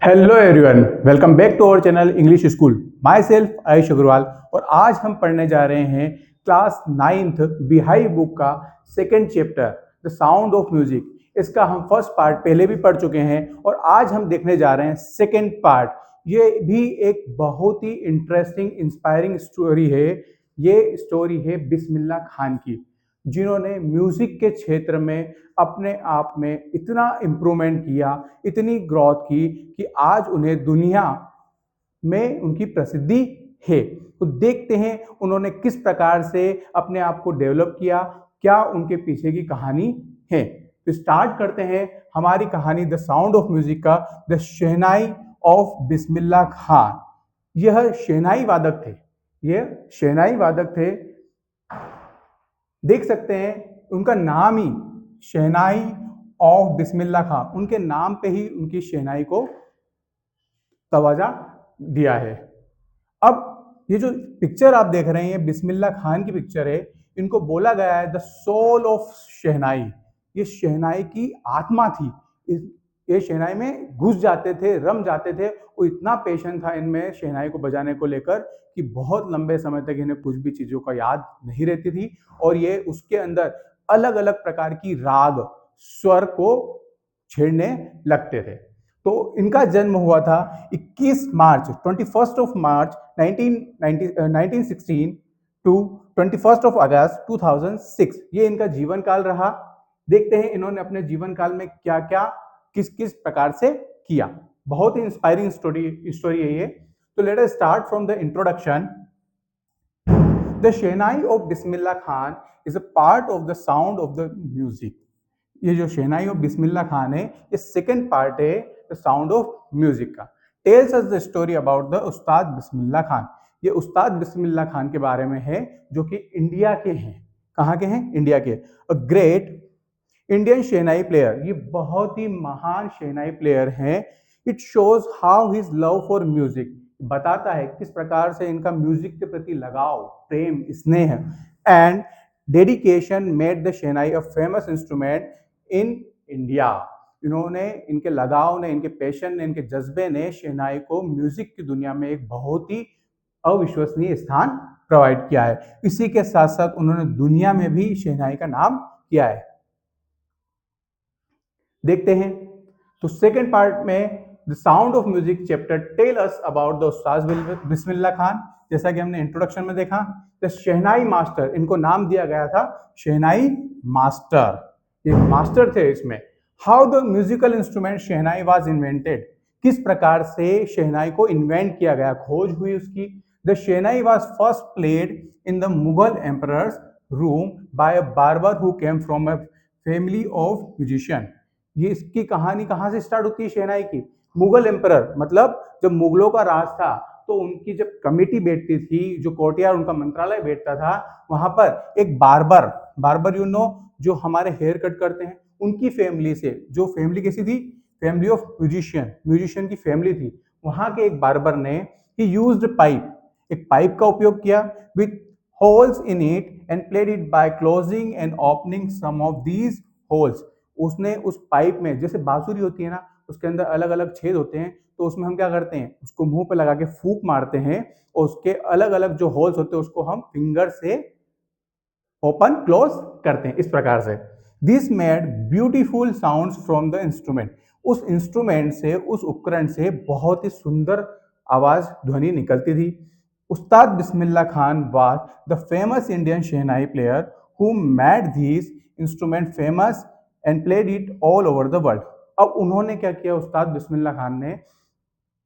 Hello everyone, welcome back to our channel English school. Myself Ayush Agrawal. और आज हम पढ़ने जा रहे हैं क्लास 9th बिहाई बुक का second chapter the sound of music. इसका हम फर्स्ट पार्ट पहले भी पढ़ चुके हैं और आज हम देखने जा रहे हैं सेकंड पार्ट। ये भी एक बहुत ही इंटरेस्टिंग इंस्पायरिंग स्टोरी है। ये स्टोरी है बिस्मिल्लाह खान की, जिन्होंने म्यूजिक के क्षेत्र में अपने आप में इतना इम्प्रूवमेंट किया, इतनी ग्रोथ की कि आज उन्हें दुनिया में उनकी प्रसिद्धि है। तो देखते हैं उन्होंने किस प्रकार से अपने आप को डेवलप किया, क्या उनके पीछे की कहानी है। तो स्टार्ट करते हैं हमारी कहानी द साउंड ऑफ म्यूजिक का, the shehnai of Bismillah Khan. यह शहनाई वादक थे, यह शहनाई वादक थे। देख सकते हैं उनका नाम ही शहनाई ऑफ बिस्मिल्लाह खां, उनके नाम पे ही उनकी शहनाई को तवाजा दिया है। अब ये जो पिक्चर आप देख रहे हैं बिस्मिल्लाह खान की पिक्चर है। इनको बोला गया है द सोल ऑफ शहनाई। ये शहनाई की आत्मा थी। ये शहनाई में घुस जाते थे, रम जाते थे। वो इतना पेशेंट था इनमें शहनाई को बजाने को लेकर कि बहुत लंबे समय तक इन्हें कुछ भी चीजों का याद नहीं रहती थी। और ये उसके अंदर अलग अलग प्रकार की राग स्वर को छेड़ने लगते थे। तो इनका जन्म हुआ था 21 मार्च 21 of March 1916 to 21 of August 2006। ये इनका जीवन काल रहा। देखते हैं इन्होंने अपने जीवन काल में क्या क्या किस किस प्रकार से किया। बहुत ही इंस्पायरिंग स्टोरी है ये। तो let us start from the introduction. The shehnai of Bismillah Khan is a part of the sound of the music. ये जो शहनाई ऑफ बिस्मिल्लाह खान है, ये सेकंड पार्ट है द साउंड ऑफ म्यूजिक का। Tells us the story about the Ustad Bismillah Khan. ये उस्ताद बिस्मिल्लाह खान के बारे में है, जो कि इंडिया के हैं। कहाँ के हैं? इंडिया के। A great Indian shehnai player. ये बहुत ही महान शहनाई प्लेयर हैं। It shows how his love for music. बताता है किस प्रकार से इनका म्यूजिक के प्रति लगाव, प्रेम, स्नेह and dedication made the shehnai a famous instrument in India. इन्होंने, इनके लगाव ने, इनके पैशन ने, इनके जज्बे ने शहनाई को म्यूजिक की दुनिया में एक बहुत ही अविश्वसनीय स्थान प्रोवाइड किया है। इसी के साथ साथ उन्होंने दुनिया में भी शहनाई का नाम किया है। देखते हैं तो सेकंड पार्ट में the sound of music chapter tell us about the Ustad Bismillah Khan. जैसा कि हमने इंट्रोडक्शन में देखा, द शहनाई मास्टर, इनको नाम दिया गया था शहनाई मास्टर। ये मास्टर थे इसमें। How the musical instrument shehnai was invented. किस प्रकार से शहनाई को इन्वेंट किया गया, खोज हुई उसकी। The shehnai was first played in the Mughal emperor's room by a barber who came from a family of musician. ये इसकी कहानी कहाँ से स्टार्ट होती है शहनाई की? मुगल एम्परर, मतलब जब मुगलों का राज था तो उनकी जब कमेटी बैठती थी, जो कोर्टियार उनका मंत्रालय बैठता था, वहां पर एक बार्बर, बार्बर यू नो, जो हमारे हेयर कट करते हैं, उनकी फैमिली से, जो फैमिली कैसी थी? फैमिली ऑफ म्यूजिशियन, म्यूजिशियन की फैमिली थी। वहां के एक बार्बर ने ही यूज्ड पाइप, एक पाइप का उपयोग किया with holes in it and played it by closing and opening some of these holes. उसने उस पाइप में, जैसे बांसुरी होती है ना, उसके अंदर अलग अलग छेद होते हैं, तो उसमें हम क्या करते हैं, उसको मुंह पे लगा के फूंक मारते हैं और उसके अलग अलग जो होल्स होते हैं उसको हम फिंगर से ओपन क्लोज करते हैं, इस प्रकार से। This made beautiful sounds from the instrument. उस इंस्ट्रूमेंट से, उस उपकरण से बहुत ही सुंदर आवाज, ध्वनि निकलती थी। Ustad Bismillah Khan was the famous Indian shehnai player who made this instrument famous and played it all over the world. अब उन्होंने क्या किया, उस्ताद बिस्मिल्लाह खान ने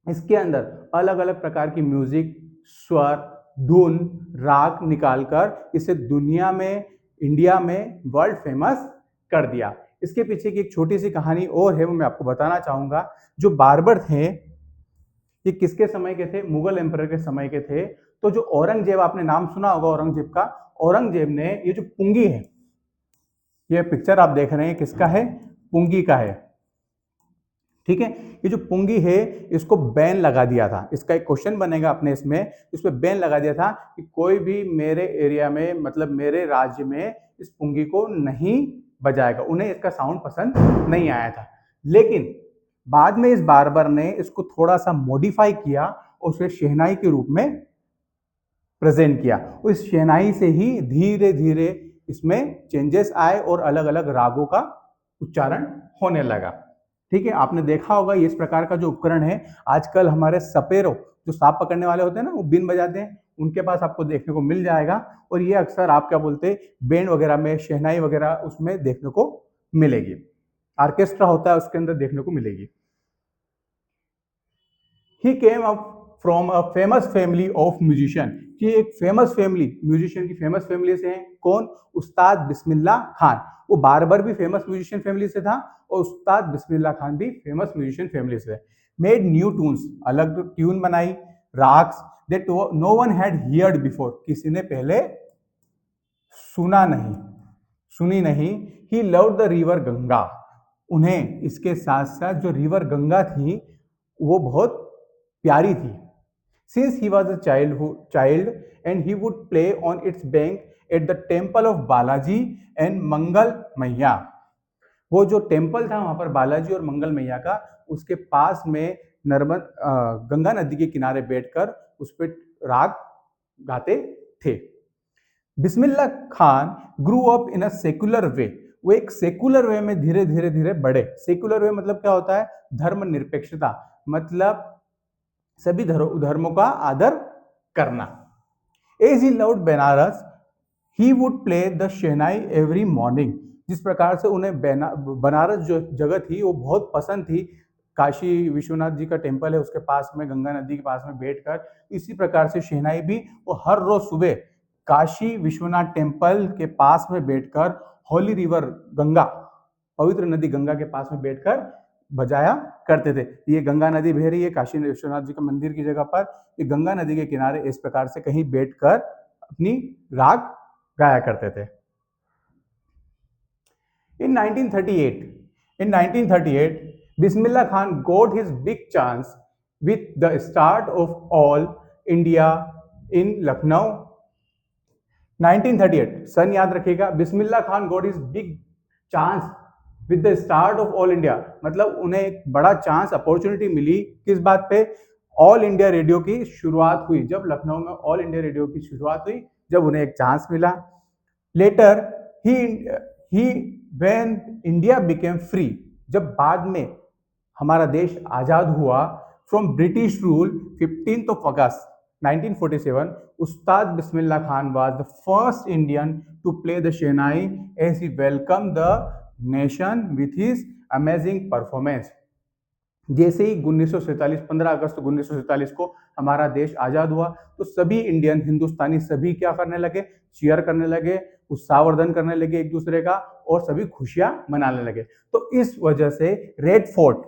इसके अंदर अलग अलग प्रकार की म्यूजिक, स्वर, धुन, राग निकालकर इसे दुनिया में, इंडिया में वर्ल्ड फेमस कर दिया। इसके पीछे की एक छोटी सी कहानी और है, वो मैं आपको बताना चाहूंगा। जो बार्बर थे, ये किसके समय के थे? मुगल एम्परर के समय के थे। तो जो औरंगजेब, आपने नाम सुना होगा औरंगजेब का। औरंगजेब ने ये जो पुंगी है, ये पिक्चर आप देख रहे हैं, किसका है? पुंगी का है। ठीक है, ये जो पुंगी है इसको बैन लगा दिया था। इसका एक क्वेश्चन बनेगा अपने इसमें, इसमें बैन लगा दिया था कि कोई भी मेरे एरिया में, मतलब मेरे राज्य में, इस पुंगी को नहीं बजाएगा। उन्हें इसका साउंड पसंद नहीं आया था। लेकिन बाद में इस बार्बर ने इसको थोड़ा सा मॉडिफाई किया और उसे शहनाई के रूप में प्रेजेंट किया। उस शहनाई से ही धीरे धीरे इसमें चेंजेस आए और अलग अलग रागों का उच्चारण होने लगा। ठीक है, आपने देखा होगा इस प्रकार का जो उपकरण है आजकल हमारे सपेरों जो सांप पकड़ने वाले होते हैं ना, वो बीन बजाते हैं, उनके पास आपको देखने को मिल जाएगा। और ये अक्सर आप क्या बोलते हैं, बैंड वगैरह में शहनाई वगैरह उसमें देखने को मिलेगी, ऑर्केस्ट्रा होता है उसके अंदर देखने को मिलेगी। He came up from a famous family of musician. ये एक फेमस फैमिली, म्यूजिशियन की फेमस फैमिली से हैं। कौन? उस्ताद बिस्मिल्लाह खान। वो बार्बर भी फेमस म्यूजिशियन फैमिली से था और उस्ताद बिस्मिल्लाह खान भी फेमस म्यूजिशियन फैमिली से। मेड न्यू ट्यून्स, अलग ट्यून बनाई, ragas that no one had heard before, किसी ने पहले सुना नहीं, सुनी नहीं। He loved the river Ganga, उन्हें इसके साथ साथ जो रिवर गंगा थी वो बहुत प्यारी थी। Since he was a child and he would play on its bank at the temple of Balaji and मंगल मैया। वो जो टेम्पल था वहां पर बालाजी और मंगल मैया का, उसके पास में गंगा नदी के किनारे बैठकर उस पर राग गाते थे। Bismillah Khan grew up in a secular way, वो एक सेकुलर वे में धीरे धीरे धीरे बढ़े। सेकुलर वे मतलब क्या होता है? धर्मनिरपेक्षता, मतलब सभी धर्मों का आदर करना। As he loved Banaras he would play the shehnai every morning, जिस प्रकार से उन्हें बनारस जो जगह थी वो बहुत पसंद थी, काशी विश्वनाथ जी का टेम्पल है उसके पास में, गंगा नदी के पास में बैठकर, इसी प्रकार से शहनाई भी वो हर रोज सुबह काशी विश्वनाथ टेम्पल के पास में बैठकर होली रिवर गंगा, पवित्र नदी गंगा के पास में बैठकर बजाया करते थे। ये गंगा नदी बह रही है काशी विश्वनाथ जी का मंदिर की जगह पर, ये गंगा नदी के किनारे इस प्रकार से कहीं बैठकर अपनी राग गाया करते थे। In 1938, Bismillah Khan got his big chance with the start of All India in Lucknow. 1938 सन याद रखिएगा। Bismillah Khan got his big chance with the start of all India, मतलब उन्हें एक बड़ा चांस, अपॉर्चुनिटी मिली किस बात पे? ऑल इंडिया रेडियो की शुरुआत हुई, जब लखनऊ में ऑल इंडिया रेडियो की शुरुआत हुई, जब उन्हें एक चांस मिला। Later he when India became free, जब बाद में हमारा देश आजाद हुआ from British rule 15 August 1947, Ustad Bismillah Khan was the first Indian to play the shehnai as he welcome the nation with his amazing performance. जैसे ही 1947 15 अगस्त 1947 को हमारा देश आजाद हुआ तो सभी इंडियन, हिंदुस्तानी सभी क्या करने लगे? चीयर करने लगे, उत्साहवर्धन करने लगे एक दूसरे का, और सभी खुशियां मनाने लगे। तो इस वजह से रेड फोर्ट,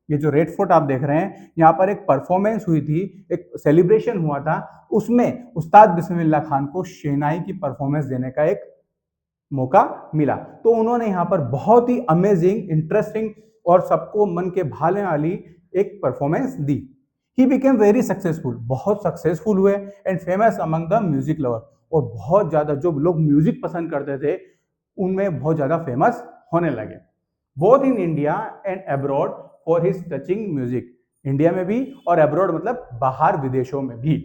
ये जो रेड फोर्ट आप देख रहे हैं, यहाँ पर एक परफॉर्मेंस हुई थी, एक सेलिब्रेशन हुआ था, उसमें उस्ताद बिस्मिल्लाह खान को शहनाई की परफॉर्मेंस देने का एक मौका मिला। तो उन्होंने यहाँ पर बहुत ही अमेजिंग, इंटरेस्टिंग और सबको मन के भाने वाली एक performance the. He became very successful, बहुत सक्सेसफुल हुए, and famous among the music lover, और बहुत ज्यादा जो लोग म्यूजिक पसंद करते थे उनमें बहुत ज्यादा फेमस होने लगे, both in India and abroad for his touching music, India में भी और अब्रॉड मतलब बाहर विदेशों में भी।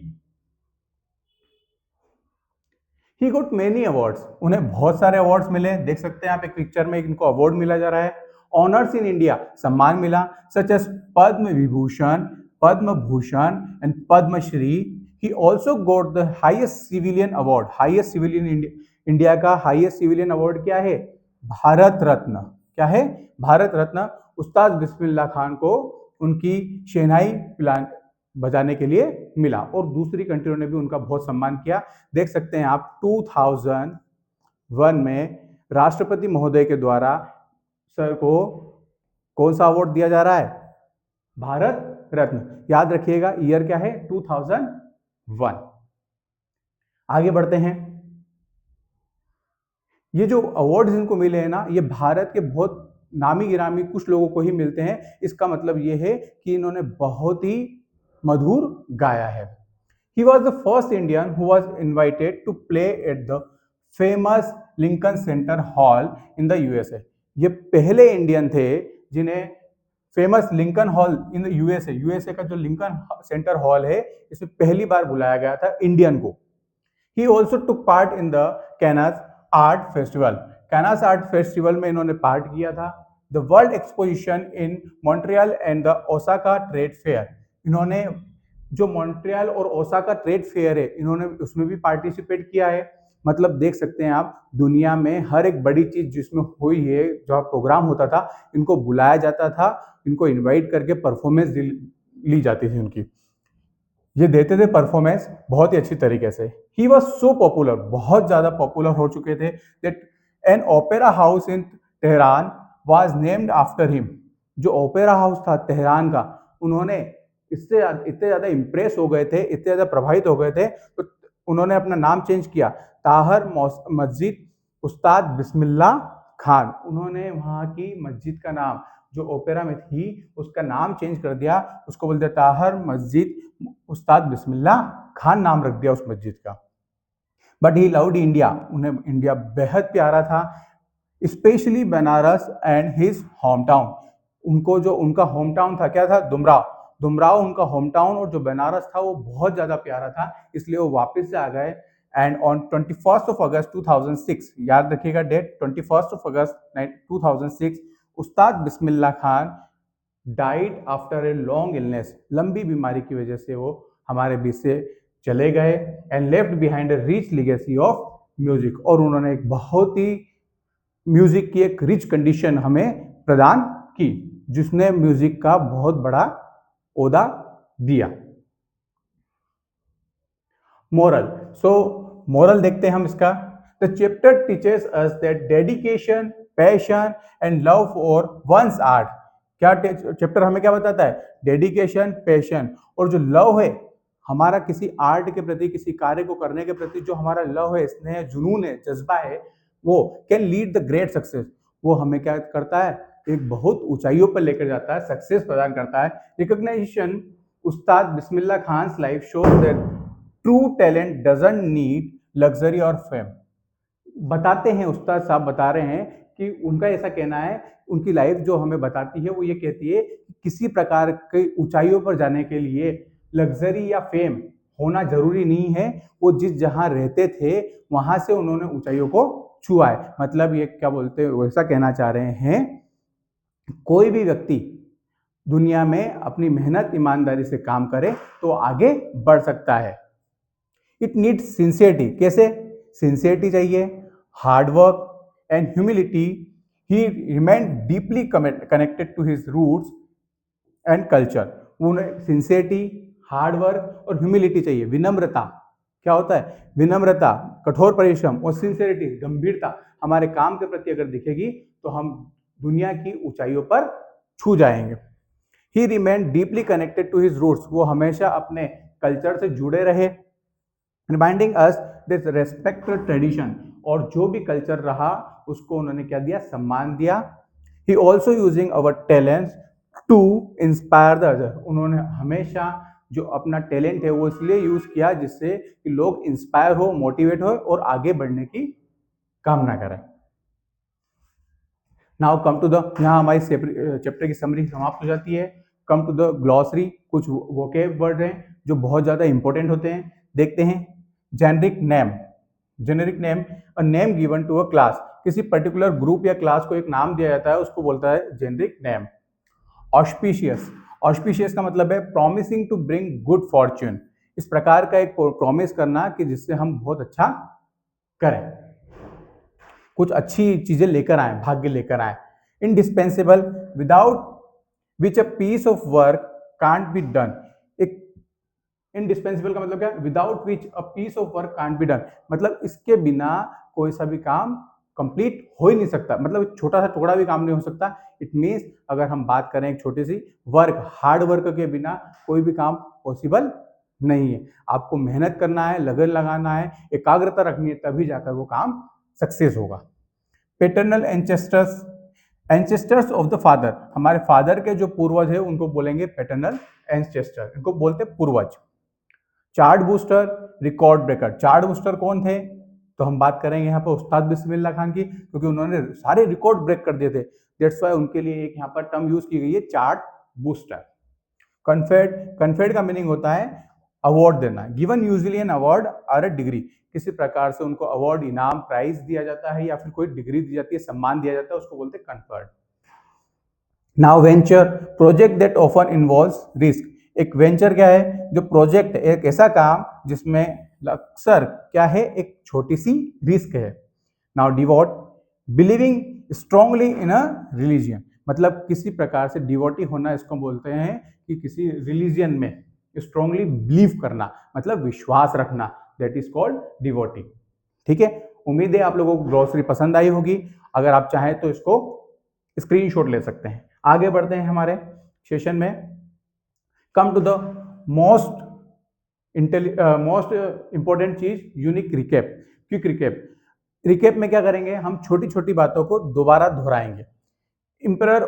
He got many awards, उन्हें बहुत सारे अवार्ड्स मिले, देख सकते हैं आप एक पिक्चर में इनको अवार्ड मिला जा रहा है। ऑनर्स इन इंडिया, सम्मान मिला, such as Padma Vibhushan, Padma Bhushan and Padma Shri. He also got the highest civilian award, highest civilian India का हाईएस्ट सिविलियन अवार्ड क्या है? भारत रत्न। क्या है? भारत रत्न। उस्ताद बिस्मिल्लाह खान को उनकी शहनाई बजाने के लिए मिला, और दूसरी कंट्रियों ने भी उनका बहुत सम्मान किया। देख सकते हैं आप 2001 में राष्ट्रपति महोदय के द्वारा सर को कौन सा अवार्ड दिया जा रहा है? भारत रत्न। याद रखिएगा ईयर क्या है? 2001। आगे बढ़ते हैं। ये जो अवार्ड्स इनको मिले हैं ना, ये भारत के बहुत नामी गिरामी कुछ लोगों को ही मिलते हैं। इसका मतलब ये है कि इन्होंने बहुत ही मधुर गाया है। He was the first Indian who was invited to play at the famous Lincoln Center Hall in the USA. ये पहले इंडियन थे जिन्हें famous Lincoln hall in USA का जो लिंकन सेंटर हॉल है, इसमें पहली बार बुलाया गया था इंडियन को। He also took part in the Cannes art festival. Cannes art festival में इन्होंने पार्ट किया था। The world exposition in Montreal and the Osaka trade fair, इन्होंने जो मॉन्ट्रियल और ओसाका ट्रेड फेयर है, इन्होंने उसमें भी पार्टिसिपेट किया है। मतलब देख सकते हैं आप, दुनिया में हर एक बड़ी चीज जिसमें हुई है, जो प्रोग्राम होता था, इनको बुलाया जाता था, इनको इनवाइट करके परफॉर्मेंस ली जाती थी उनकी, ये देते थे परफॉर्मेंस बहुत ही अच्छी तरीके से। ही वॉज सो पॉपुलर, बहुत ज्यादा पॉपुलर हो चुके थे, that an opera house in Tehran was named after him. जो ओपेरा हाउस था तेहरान का, उन्होंने इससे इतने ज्यादा इंप्रेस हो गए थे, इतने ज्यादा प्रभावित हो गए थे, तो उन्होंने अपना नाम चेंज किया, ताहर मस्जिद उस्ताद बिस्मिल्लाह खान। उन्होंने वहां की मस्जिद का नाम जो ओपेरा में थी उसका नाम चेंज कर दिया, उसको बोलते ताहर मस्जिद उस्ताद बिस्मिल्लाह खान नाम रख दिया उस मस्जिद का। बट ही लव्ड इंडिया, उन्हें इंडिया बेहद प्यारा था, specially Banaras and his home town. उनको जो उनका होम टाउन था, क्या था, दुमराव। दुमराव उनका होम टाउन, और जो बनारस था वो बहुत ज्यादा प्यारा था, इसलिए वो वापस से आ गए। एंड ऑन 21 अगस्त 2006, याद रखिएगा डेट, 21 अगस्त 2006, Ustad Bismillah Khan died after a long illness. लंबी बीमारी की वजह से वो हमारे बीच से चले गए। And left behind a rich legacy of music, और उन्होंने एक बहुत ही म्यूजिक की एक रिच कंडीशन हमें प्रदान की, जिसने म्यूजिक का बहुत बड़ा ओहदा दिया। मोरल, मोरल देखते हैं हम इसका। The chapter teaches us that dedication, passion and love for one's art. क्या चैप्टर हमें क्या बताता है? डेडिकेशन, पैशन और जो लव है हमारा किसी आर्ट के प्रति, किसी कार्य को करने के प्रति जो हमारा लव है, स्नेह, जुनून है, जज्बा है, वो can lead the great success. वो हमें क्या करता है? एक बहुत ऊंचाइयों पर लेकर जाता है, सक्सेस प्रदान करता है। Recognition, Ustad Bismillah Khan life shows that true talent doesn't need luxury और फेम। बताते हैं, उस्ताद साहब बता रहे हैं कि उनका ऐसा कहना है, उनकी लाइफ जो हमें बताती है वो ये कहती है कि किसी प्रकार की ऊंचाइयों पर जाने के लिए लग्जरी या फेम होना जरूरी नहीं है। वो जिस जहां रहते थे वहां से उन्होंने ऊंचाइयों को छुआ है। मतलब ये क्या बोलते हैं, वैसा कहना चाह रहे हैं, कोई भी व्यक्ति दुनिया में अपनी मेहनत ईमानदारी से काम करे तो आगे बढ़ सकता है। It needs sincerity. कैसे सिंसियरिटी चाहिए? Hard work and humility. He remain deeply connected to his roots and culture. उन्हें सिंसियरिटी, हार्डवर्क और ह्यूमिलिटी चाहिए। विनम्रता, क्या होता है? विनम्रता, कठोर परिश्रम और सिंसियरिटी, गंभीरता हमारे काम के प्रति अगर दिखेगी तो हम दुनिया की ऊंचाइयों पर छू जाएंगे। He remain deeply connected to his roots. वो हमेशा अपने कल्चर से जुड़े रहे। Reminding us this respect tradition, और जो भी कल्चर रहा उसको उन्होंने क्या दिया? सम्मान दिया। He also using our talents to inspire the other. उन्होंने हमेशा जो अपना टैलेंट है वो इसलिए यूज किया जिससे कि लोग इंस्पायर हो, मोटिवेट हो और आगे बढ़ने की कामना करें। नाउ कम टू द, यहाँ हमारी चैप्टर की समरी समाप्त हो जाती है। कम टू द ग्लॉसरी, कुछ वोकेब वर्ड हैं जो बहुत ज्यादा इंपॉर्टेंट होते हैं, देखते हैं। Generic name, generic name, a name given to a class. किसी पर्टिकुलर ग्रुप या क्लास को एक नाम दिया जाता है, उसको बोलता है जेनरिक नेम। ऑस्पिशियस, ऑस्पिशियस का मतलब है promising to bring good fortune. इस प्रकार का एक प्रॉमिस करना कि जिससे हम बहुत अच्छा करें, कुछ अच्छी चीजें लेकर आए, भाग्य लेकर आए। Indispensable, without which a piece of work can't be done. एक इंडिस्पेंसिबल का मतलब क्या? Without which a piece of work can't be done, मतलब इसके बिना कोई सा भी काम कंप्लीट हो ही नहीं सकता, मतलब छोटा सा टुकड़ा भी काम नहीं हो सकता। इट मीन्स अगर हम बात करें एक छोटी सी वर्क, हार्ड वर्क के बिना कोई भी काम पॉसिबल नहीं है। आपको मेहनत करना है, लगन लगाना है, एकाग्रता रखनी है, तभी जाकर वो काम सक्सेस होगा। Paternal ancestors, ancestors of the father, हमारे फादर के जो पूर्वज है उनको बोलेंगे पेटर्नल एंसेस्टर, इनको बोलते पूर्वज। Chart booster, record breaker. Chart booster कौन थे? तो हम बात करेंगे यहाँ पर उस्ताद बिस्मिल्लाह खान की, क्योंकि उन्होंने सारे रिकॉर्ड ब्रेक कर दिए थे। दैट्स वाई उनके लिए एक यहाँ पर टर्म यूज की गई है, चार्ट बूस्टर। कन्फेड, कन्फेड का मीनिंग होता है अवार्ड देना। गिवन यूजुअली एन अवार्ड और अ डिग्री, किसी प्रकार से उनको अवार्ड, इनाम, प्राइज दिया जाता है या फिर कोई डिग्री दी जाती है, सम्मान दिया जाता है, उसको बोलते हैं conferred. Now venture, project that often involves risk. एक वेंचर क्या है? जो प्रोजेक्ट, एक ऐसा काम जिसमें अक्सर क्या है, एक छोटी सी रिस्क है। नाउ डिवोट, बिलीविंग स्ट्रांगली इन अ रिलीजियन, मतलब किसी प्रकार से डिवोटी होना, इसको बोलते हैं कि किसी रिलीजियन में स्ट्रांगली बिलीव करना, मतलब विश्वास रखना, दैट इज कॉल्ड डिवोटी। ठीक है, उम्मीद है आप लोगों को ग्लॉसरी पसंद आई होगी। अगर आप चाहें तो इसको स्क्रीनशॉट ले सकते हैं। आगे बढ़ते हैं हमारे सेशन में। Come to the most important चीज, unique recap, quick recap. Recap में क्या करेंगे, हम छोटी छोटी बातों को दोबारा दोहराएंगे। इंपरर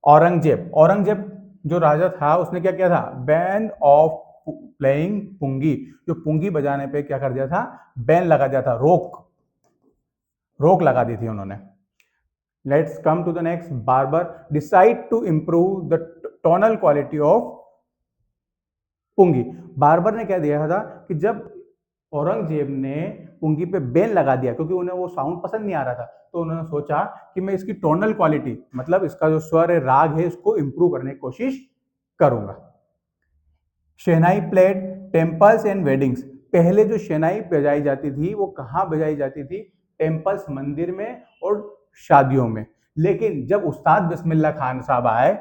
औरंगजेब, औरंगजेब जो राजा था, उसने क्या किया था? बैन ऑफ प्लेइंग पुंगी, जो पुंगी बजाने पे क्या कर दिया था? बैन लगा दिया था, रोक लगा दी थी उन्होंने। Let's come to the next. Barber decide to improve the tonal quality of pungi. Barber ने क्या दिया था कि जब औरंगजेब ने पुंगी पे बैन लगा दिया, क्योंकि उन्हें वो साउंड पसंद नहीं आ रहा था, तो उन्होंने सोचा कि मैं इसकी टोनल क्वालिटी, मतलब इसका जो स्वर है, राग है, इसको इंप्रूव करने की कोशिश करूंगा। शहनाई प्लेड टेम्पल्स एंड वेडिंग्स। पहले जो शहनाई बजाई जाती थी वो कहाँ बजाई जाती थी? टेम्पल्स, मंदिर में और शादियों में। लेकिन जब उस्ताद बिस्मिल्लाह खान साहब आए,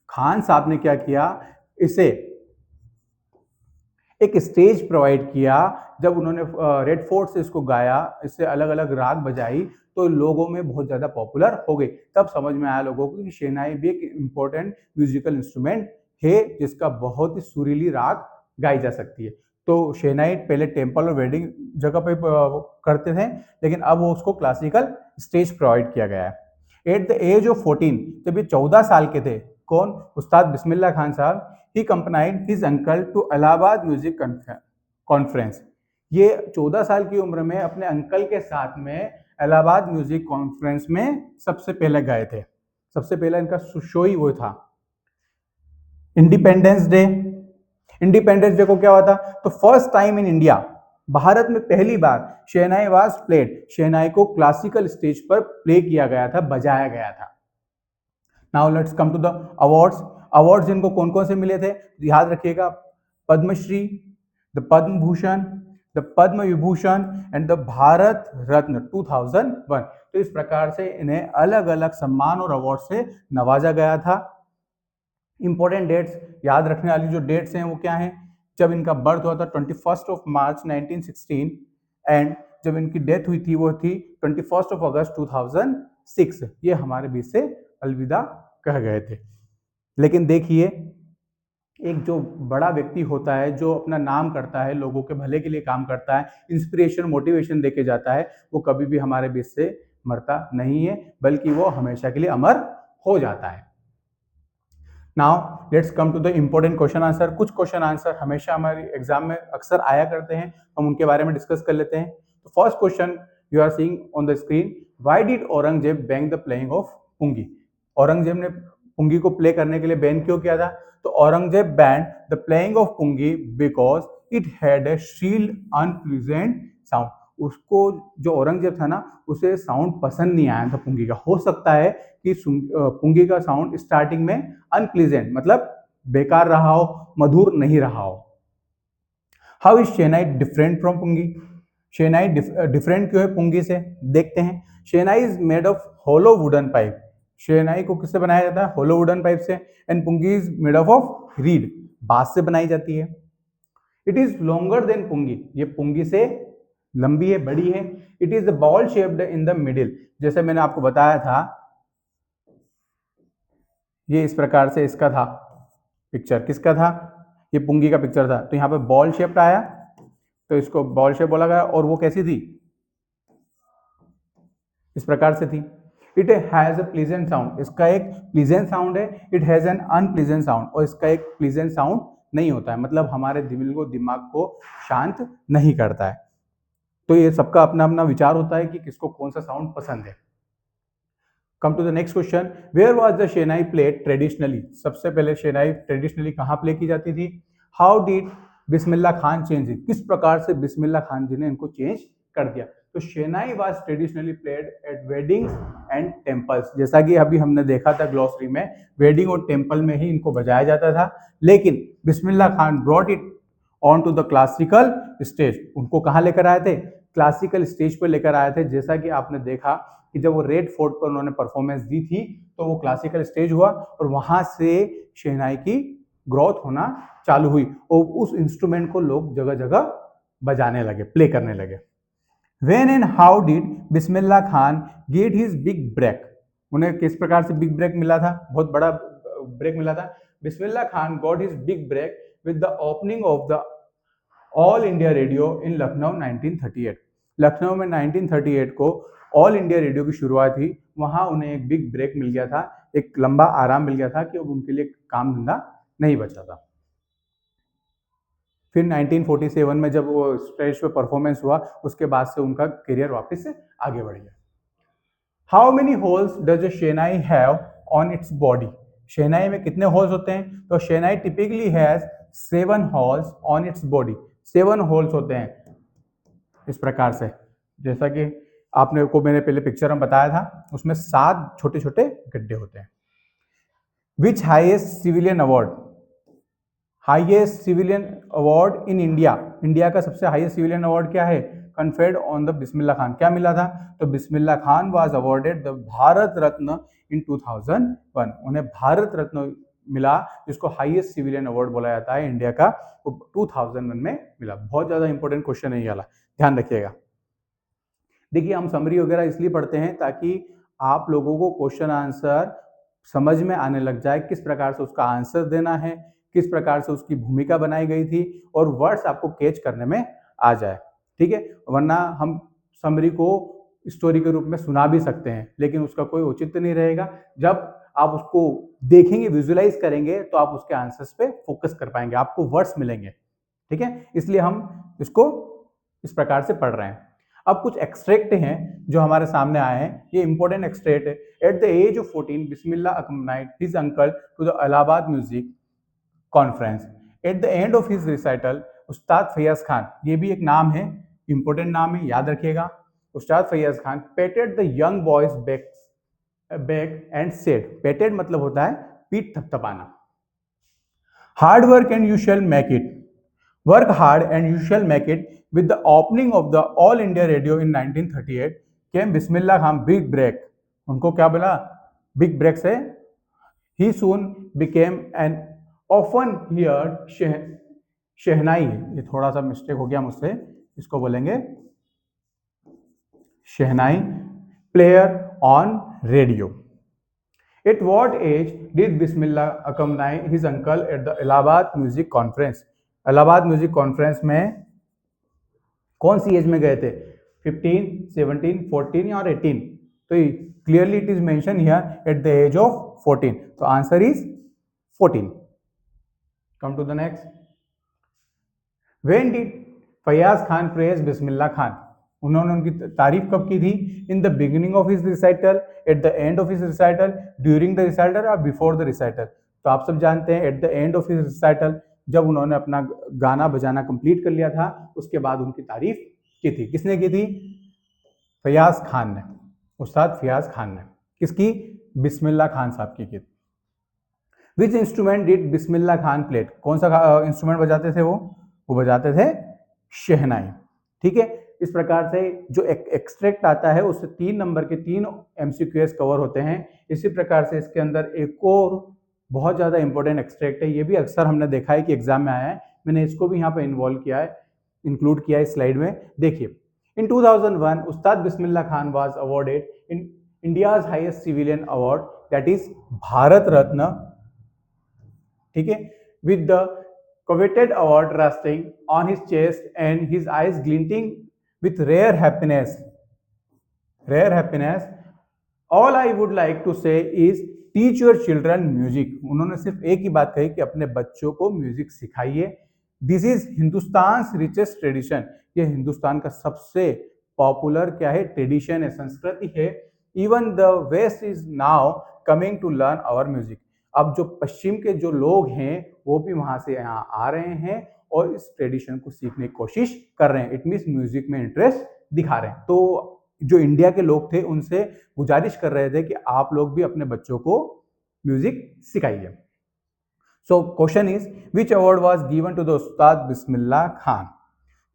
खान साहब ने क्या किया? इसे एक स्टेज प्रोवाइड किया। जब उन्होंने रेड फोर्ट से इसको गाया, इससे अलग अलग राग बजाई, तो लोगों में बहुत ज़्यादा पॉपुलर हो गई। तब समझ में आया लोगों को कि शहनाई भी एक इम्पोर्टेंट म्यूजिकल इंस्ट्रूमेंट है, जिसका बहुत ही सुरीली राग गाई जा सकती है। तो शहनाई पहले टेम्पल और वेडिंग जगह पे करते थे, लेकिन अब वो उसको क्लासिकल स्टेज प्रोवाइड किया गया है। एट द एज ऑफ 14, जब ये 14 साल के थे, कौन? उस्ताद बिस्मिल्लाह खान साहब, he accompanied his uncle to Allahabad music conference. ये 14 साल की उम्र में अपने अंकल के साथ में इलाहाबाद म्यूजिक कॉन्फ्रेंस में सबसे पहले गए थे। सबसे पहले इनका शो ही वो था। इंडिपेंडेंस डे, इंडिपेंडेंस डे को क्या हुआ था? तो first time in India, Bharat में पहली बार शहनाई वाज प्लेड, शहनाई को क्लासिकल स्टेज पर प्ले किया गया था, बजाया गया था। Now let's come to the awards. Awards इनको कौन कौन से मिले थे? याद रखिएगा, Padmashri, the Padma Bhushan, the Padma Vibhushan and the Bharat Ratna 2001। तो इस प्रकार से इन्हें अलग अलग सम्मान और अवार्ड से नवाजा गया था। इंपॉर्टेंट डेट्स याद रखने वाली जो डेट्स हैं वो क्या हैं? जब इनका बर्थ हुआ था 21 मार्च 1916, एंड जब इनकी डेथ हुई थी वो थी 21 अगस्त 2006। ये हमारे बीच से अलविदा कह गए थे। लेकिन देखिए, एक जो बड़ा व्यक्ति होता है, जो अपना नाम करता है, लोगों के भले के लिए काम करता है, इंस्पिरेशन, मोटिवेशन देके जाता है, वो कभी भी हमारे बीच से मरता नहीं है, बल्कि वो हमेशा के लिए अमर हो जाता है। Now let's come to the important question answer. कुछ क्वेश्चन आंसर हमेशा हमारे एग्जाम में अक्सर आया करते हैं, हम उनके बारे में डिस्कस कर लेते हैं। तो first question you are seeing on the screen, why did Aurangzeb ban the playing of pungi? Aurangzeb ने पुंगी को प्ले करने के लिए बैन क्यों किया था? तो Aurangzeb ban the playing of pungi because it had a shrill unpleasant sound. उसको, जो औरंगजेब था ना, उसे साउंड पसंद नहीं आया था पुंगी का। हो सकता है कि पुंगी का साउंड स्टार्टिंग में अनप्लीजेंट, मतलब बेकार रहा हो, मधुर नहीं रहा हो। How is shehnai different from pungi? Shehnai different क्यों है पुंगी से? देखते हैं। Shehnai is made of hollow wooden pipe. Shehnai को किससे बनाया जाता है? होलो वुडन पाइप से। And pungi is made of reed, बांस से बनाई जाती है। It is longer than pungi, ये पुंगी से लंबी है, बड़ी है। It is ball shaped in the middle, जैसे मैंने आपको बताया था, ये इस प्रकार से इसका था पिक्चर। किसका था? ये पुंगी का पिक्चर था। तो यहाँ पे बॉल शेप्ड आया, तो इसको बॉल शेप बोला गया। और वो कैसी थी? इस प्रकार से थी। It has a pleasant sound, इसका एक प्लीजेंट साउंड है। It has an unpleasant sound, और इसका एक प्लीजेंट साउंड नहीं होता है, मतलब हमारे दिल को, दिमाग को शांत नहीं करता है। तो ये सबका अपना अपना विचार होता है कि किसको कौन सा साउंड पसंद है। Come to the next question, where was the shehnai played traditionally? सबसे पहले शहनाई ट्रेडिशनली कहाँ प्ले की जाती थी? How did Bismillah Khan change it? किस प्रकार से बिस्मिल्लाह खान जी ने इनको चेंज कर दिया? तो shehnai was traditionally played at weddings and temples. जैसा कि अभी हमने देखा था ग्लॉसरी में, वेडिंग और टेम्पल में ही इनको बजाया जाता था, लेकिन Bismillah Khan brought it on to the classical stage. उनको कहाँ लेकर आए थे? क्लासिकल स्टेज पर लेकर आए थे। जैसा कि आपने देखा कि जब वो रेड फोर्ट पर उन्होंने परफॉर्मेंस दी थी तो वो क्लासिकल स्टेज हुआ और वहां से शहनाई की ग्रोथ होना चालू हुई और उस इंस्ट्रूमेंट को लोग जगह जगह बजाने लगे, प्ले करने लगे। When and how did Bismillah Khan get his big break? उन्हें किस प्रकार से बिग ब्रेक मिला था? बहुत बड़ा ब्रेक मिला था। Bismillah Khan got his big break with the opening of the all India radio in Lucknow 1938। Lucknow में 1938 को ऑल इंडिया रेडियो की शुरुआत हुई। वहां उन्हें एक बिग ब्रेक मिल गया था, एक लंबा आराम मिल गया था कि अब उनके लिए काम धंधा नहीं बचा था। फिर 1947 में जब वो स्टेज पे परफॉर्मेंस हुआ, उसके बाद से उनका करियर वापस से आगे बढ़ गया। How many holes does a shehnai have on its body? Shehnai में कितने होल्स होते हैं? तो shehnai typically has 7 holes on its body. 7 holes होते हैं इस प्रकार से, जैसा कि आपने को मैंने पहले पिक्चर में बताया था, उसमें 7 छोटे छोटे गड्ढे होते हैं। Which highest civilian award? Highest civilian award in India. India का सबसे हाईएस्ट सिविलियन अवार्ड क्या है? Conferred on the Bismillah Khan. क्या मिला था? तो Bismillah Khan was awarded the Bharat Ratna in 2001। उन्हें भारत रत्न मिला, जिसको हाईएस्ट सिविलियन अवार्ड बोला जाता है इंडिया का, वो 2001 में मिला। बहुत ज्यादा इंपॉर्टेंट क्वेश्चन है ये वाला, ध्यान रखिएगा। देखिए, हम समरी वगैरह इसलिए पढ़ते हैं ताकि आप लोगों को क्वेश्चन आंसर समझ में आने लग जाए, किस प्रकार से उसका आंसर देना है, किस प्रकार से उसकी भूमिका बनाई गई थी, और वर्ड्स आपको कैच करने में आ जाए। ठीक है, वरना हम समरी को स्टोरी के रूप में सुना भी सकते हैं, लेकिन उसका कोई औचित्य नहीं रहेगा। जब आप उसको देखेंगे, विजुअलाइज करेंगे, तो आप उसके आंसर्स पे फोकस कर पाएंगे, आपको वर्ड्स मिलेंगे। ठीक है, इसलिए हम इसको इस प्रकार से पढ़ रहे हैं। अब कुछ एक्सट्रैक्ट हैं जो हमारे सामने आए हैं, ये इंपॉर्टेंट एक्सट्रैक्ट है। At the age of 14 Bismillah accompanied his uncle to the Allahabad music conference. At the end of his recital Ustad Fayaz Khan, ये भी एक नाम है, इंपॉर्टेंट नाम है, याद रखिएगा। Ustad Fayaz Khan patted the young boys back and said. Patted मतलब होता है पीठ थपथपाना। Hard work and you shall make it. Work hard and you shall make it. With the opening of the All India Radio in 1938 came Bismillah Khan big break। उनको क्या बोला? Big break से he soon became an often heard shehnai. ये थोड़ा सा mistake हो गया मुझसे, इसको बोलेंगे shehnai player on radio. At what age did Bismillah accompany his uncle at the Allahabad music conference? Allahabad music conference में कौन सी एज में गए थे? 15, 17, 14 और 18? तो clearly it is mention here at the age of 14, तो answer is 14। Come to the next, when did Faiyaz Khan praise Bismillah Khan? उन्होंने उनकी तारीफ कब की थी? In the beginning of his recital, at the end of his recital, during the recital और before the recital? तो आप सब जानते हैं at the end of his recital, जब उन्होंने अपना गाना बजाना कंप्लीट कर लिया था, उसके बाद उनकी तारीफ की थी। किसने की थी? फैयाज खान ने, उस्ताद फैयाज खान ने। किसकी? बिस्मिल्लाह खान साहब की थी। Which instrument did Bismillah Khan played? कौन सा इंस्ट्रूमेंट बजाते थे वो बजाते थे शहनाई। ठीक है, इस प्रकार से जो एक्सट्रैक्ट आता है उससे 3 नंबर के 3 MCQs कवर होते हैं। इसी प्रकार से इसके अंदर एक और बहुत ज़्यादा इंपॉर्टेंट एक्सट्रैक्ट है, ये भी अक्सर हमने देखा है कि एग्जाम में आया है, मैंने इसको भी यहाँ पे इन्वॉल्व किया है, इंक्लूड किया है इस स्लाइड में। देखिए, in 2001 Ustad Bismillah Khan was awarded in India's highest civilian award, that is Bharat Ratna. ठीक है, with the coveted award resting on his chest and his eyes glinting with rare happiness. Rare happiness. All I would like to say is teach your children music. उन्होंने सिर्फ एक ही बात कही कि अपने बच्चों को म्यूजिक सिखाइए। This is Hindustan richest tradition, ये हिंदुस्तान का सबसे पॉपुलर क्या है, ट्रेडिशन है, संस्कृति है। Even the west is now coming to learn our music, अब जो पश्चिम के जो लोग हैं वो भी वहां से यहाँ आ रहे हैं और इस ट्रेडिशन को सीखने की कोशिश कर रहे हैं। इट मीन्स म्यूजिक में इंटरेस्ट दिखा रहे हैं। तो जो इंडिया के लोग थे उनसे गुजारिश कर रहे थे कि आप लोग भी अपने बच्चों को म्यूजिक सिखाइए। So question is which award was given to the Ustad Bismillah Khan?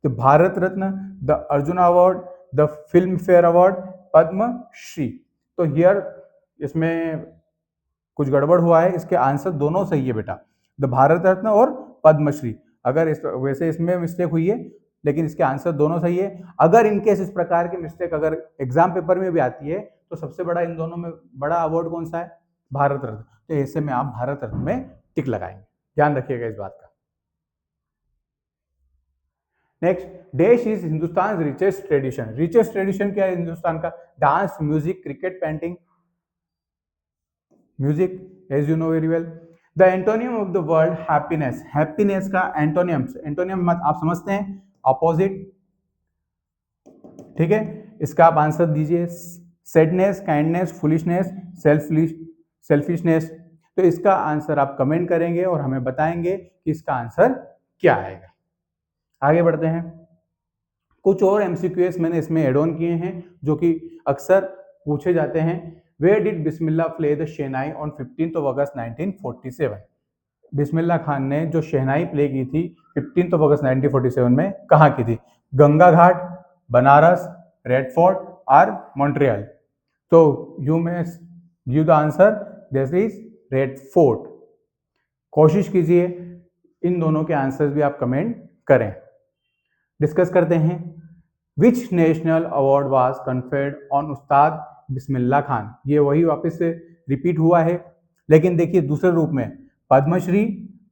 The Bharat Ratna, the Arjuna award, the Filmfare award, Padma Shri. तो हियर इसमें कुछ गड़बड़ हुआ है, इसके आंसर दोनों सही है बेटा, द भारत रत्न और पद्मश्री। अगर वैसे इसमें मिस्टेक हुई है लेकिन इसके आंसर दोनों सही है। अगर इनकेस इस प्रकार की मिस्टेक अगर एग्जाम पेपर में भी आती है तो सबसे बड़ा इन दोनों में बड़ा अवार्ड कौन सा है? भारत रत्न। तो ऐसे में आप भारत रत्न में टिक लगाएंगे, ध्यान रखिएगा इस बात का। नेक्स्ट, देश is Hindustan richest tradition. Richest tradition क्या है हिंदुस्तान का? Dance, music, cricket, painting, music, as you know very well. The antonym of the word happiness, happiness का एंटोनियम, एंटोनियम आप समझते हैं अपोजिट, ठीक है। इसका आप आंसर दीजिए, सैडनेस, काइंडनेस, फुलिशनेस, सेल्फिशनेस। तो इसका आंसर आप कमेंट करेंगे और हमें बताएंगे कि इसका आंसर क्या आएगा। आगे बढ़ते हैं, कुछ और एमसीक्यूएस मैंने इसमें एड ऑन किए हैं जो कि अक्सर पूछे जाते हैं। Where did Bismillah play the shehnai on 15 अगस्त 1947? बिस्मिल्लाह खान ने जो शहनाई प्ले की थी 15 अगस्त 1947 में कहाँ की थी? गंगा घाट, बनारस, रेड फोर्ट और मॉन्ट्रियल। तो यू में give the answer, this is red fort. कोशिश कीजिए इन दोनों के आंसर्स भी आप कमेंट करें। डिस्कस करते हैं, which national award was conferred on उस्ताद बिस्मिल्लाह खान? ये वही वापस से रिपीट हुआ है लेकिन देखिए दूसरे रूप में, Padmashri,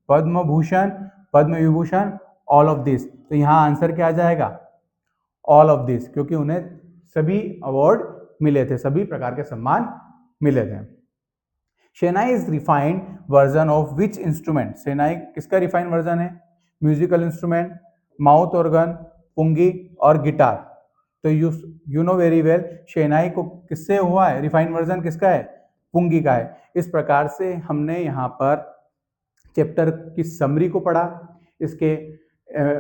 Padma Bhushan, Padma Vibhushan, all of this. तो यहाँ आंसर क्या आ जाएगा? ऑल ऑफ दिस, क्योंकि उन्हें सभी अवार्ड मिले थे, सभी प्रकार के सम्मान मिले थे। Shehnai is refined version of which instrument? शहनाई किसका रिफाइंड वर्जन है? म्यूजिकल इंस्ट्रूमेंट, माउथ ऑर्गन, पुंगी और गिटार। तो यू नो वेरी वेल शहनाई को किससे हुआ है रिफाइंड वर्जन? किसका है? पुंगी का है। इस प्रकार से हमने यहाँ पर चैप्टर की समरी को पढ़ा, इसके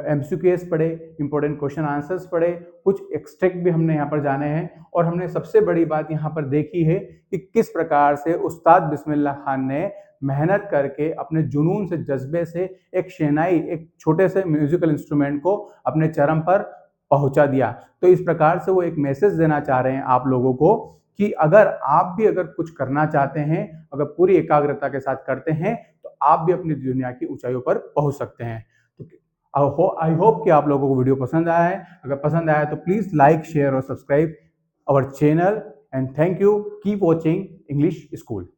एमसीक्यूएस पढ़े, इंपॉर्टेंट क्वेश्चन आंसर्स पढ़े, कुछ एक्सट्रैक्ट भी हमने यहाँ पर जाने हैं और हमने सबसे बड़ी बात यहाँ पर देखी है कि किस प्रकार से उस्ताद बिस्मिल्लाह खान ने मेहनत करके अपने जुनून से, जज्बे से एक शहनाई, एक छोटे से म्यूजिकल इंस्ट्रूमेंट को अपने चरम पर पहुंचा दिया। तो इस प्रकार से वो एक मैसेज देना चाह रहे हैं आप लोगों को कि अगर आप भी अगर कुछ करना चाहते हैं, अगर पूरी एकाग्रता के साथ करते हैं तो आप भी अपनी दुनिया की ऊंचाइयों पर पहुंच सकते हैं। आई होप कि आप लोगों को वीडियो पसंद आया है। अगर पसंद आया तो प्लीज लाइक, शेयर और subscribe our channel and thank you. Keep watching English school.